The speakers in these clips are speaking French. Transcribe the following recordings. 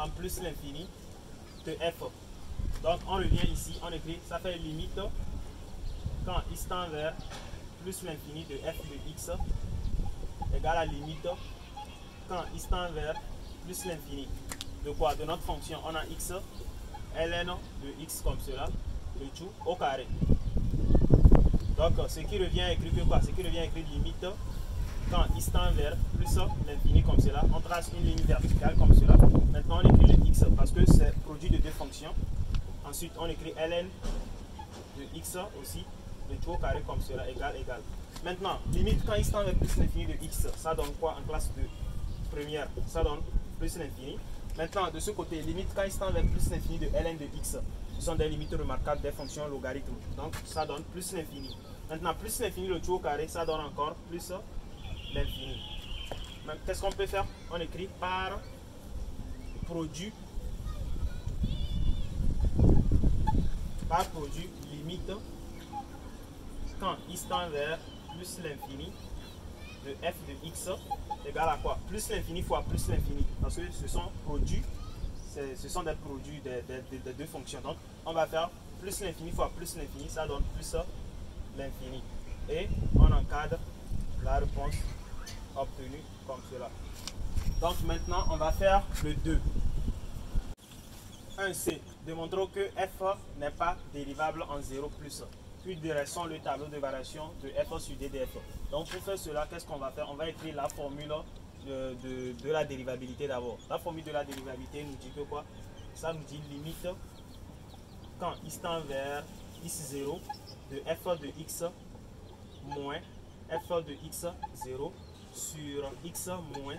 en plus l'infini de f. Donc on revient ici, on écrit, ça fait limite quand x tend vers plus l'infini de f de x égale à limite quand x tend vers plus l'infini de quoi? De notre fonction, on a x, ln de x comme cela, le tout au carré. Donc ce qui revient à écrire que quoi? Ce qui revient à écrire limite quand x tend vers plus l'infini comme cela, on trace une ligne verticale comme cela. Maintenant on écrit le x parce que c'est produit de deux fonctions. Ensuite on écrit ln de x aussi, le tout au carré comme cela, égal. Maintenant, limite quand x tend vers plus l'infini de x, ça donne quoi en classe de première? Ça donne plus l'infini. Maintenant, de ce côté, limite quand x tend vers plus l'infini de ln de x, ce sont des limites remarquables des fonctions logarithmes. Donc, ça donne plus l'infini. Maintenant, plus l'infini, le tout au carré, ça donne encore plus l'infini. Qu'est-ce qu'on peut faire? On écrit par produit limite quand x tend vers plus l'infini de f de x égale à quoi? Plus l'infini fois plus l'infini. Parce que ce sont produits, ce sont des produits de deux fonctions. Donc on va faire plus l'infini fois plus l'infini, ça donne plus l'infini. Et on encadre la réponse obtenue comme cela. Donc maintenant on va faire le 2. 1c. Démontrons que f n'est pas dérivable en 0 plus. Puis dressons le tableau de variation de f sur d de f. Donc pour faire cela, qu'est-ce qu'on va faire? On va écrire la formule de la dérivabilité d'abord. La formule de la dérivabilité nous dit que quoi? Ça nous dit limite quand x tend vers x0 de f de x moins f de x0 sur x moins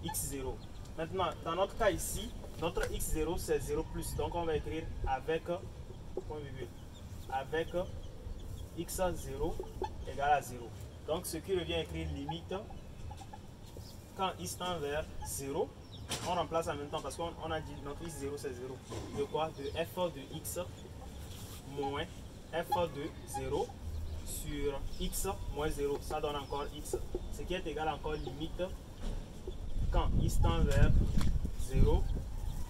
x0. Maintenant, dans notre cas ici, notre x0 c'est 0 plus. Donc on va écrire avec x0 égale à 0. Donc ce qui revient à écrire limite quand x tend vers 0, on remplace en même temps parce qu'on a dit notre x0 c'est 0. De quoi? De f de x moins f de 0 sur x moins 0. Ça donne encore x. Ce qui est égal encore limite quand x tend vers 0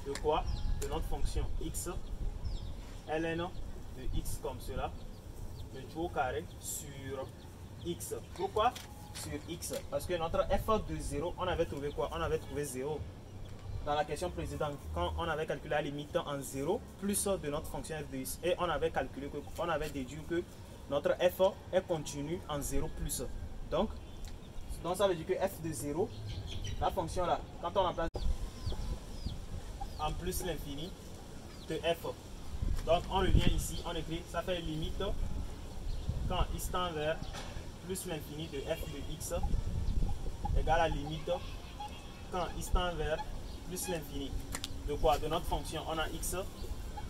de quoi? De notre fonction x ln de x comme cela, le tout au carré sur x. Pourquoi sur x? Parce que notre f de 0, on avait trouvé quoi? On avait trouvé 0 dans la question précédente quand on avait calculé la limite en 0 plus de notre fonction f de x. Et on avait calculé que, on avait déduit que notre f est continu en 0 plus. Donc ça veut dire que f de 0, la fonction là, quand on remplace en plus l'infini de f. Donc on revient ici, on écrit, ça fait limite quand x tend vers plus l'infini de f de x égale à limite quand x tend vers plus l'infini de quoi? De notre fonction, on a x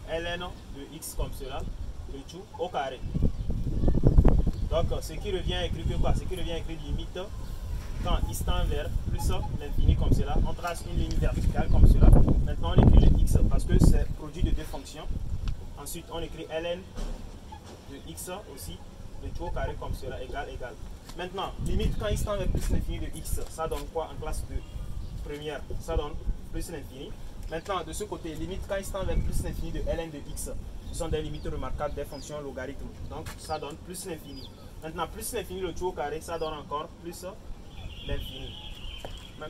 ln de x comme cela, le tout au carré. Donc ce qui revient à écrire que quoi? Ce qui revient à écrire limite quand x tend vers plus l'infini comme cela, on trace une ligne verticale comme cela. Maintenant on écrit le x parce que c'est produit de deux fonctions. Ensuite on écrit ln de x aussi, le tout au carré comme cela, égal. Maintenant, limite quand x tend vers plus l'infini de x, ça donne quoi en classe de première? Ça donne plus l'infini. Maintenant, de ce côté, limite quand x tend vers plus l'infini de ln de x, ce sont des limites remarquables des fonctions logarithmes. Donc ça donne plus l'infini. Maintenant, plus l'infini, le tout au carré, ça donne encore plus l'infini.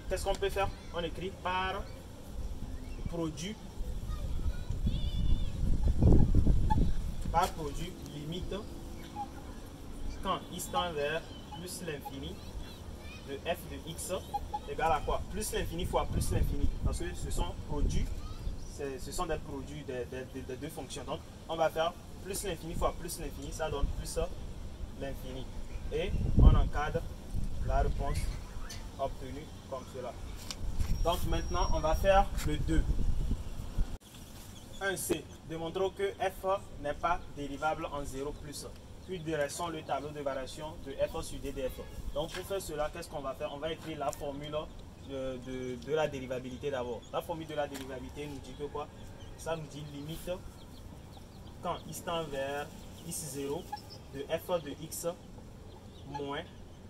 Qu'est-ce qu'on peut faire? On écrit par produit limite quand x tend vers plus l'infini de f de x égale à quoi? Plus l'infini fois plus l'infini. Parce que ce sont produits, ce sont des produits de deux fonctions. Donc on va faire plus l'infini fois plus l'infini, ça donne plus l'infini. Et on encadre la réponse obtenue comme cela. Donc maintenant on va faire le 2. 1c. Démontrons que f n'est pas dérivable en 0 plus. Puis dressons le tableau de variation de f sur d de f. Donc pour faire cela, qu'est-ce qu'on va faire? On va écrire la formule de la dérivabilité d'abord. La formule de la dérivabilité nous dit que quoi? Ça nous dit limite quand x tend vers x0 de f de x moins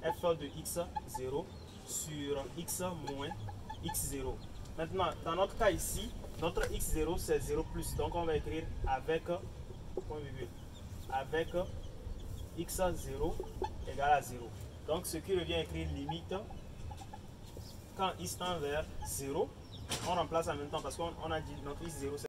f de x0 sur x moins x0. Maintenant, dans notre cas ici, notre x0 c'est 0 plus. Donc on va écrire avec point virgule, avec x0 égale à 0. Donc ce qui revient à écrire limite quand x tend vers 0. On remplace en même temps parce qu'on a dit notre x0 c'est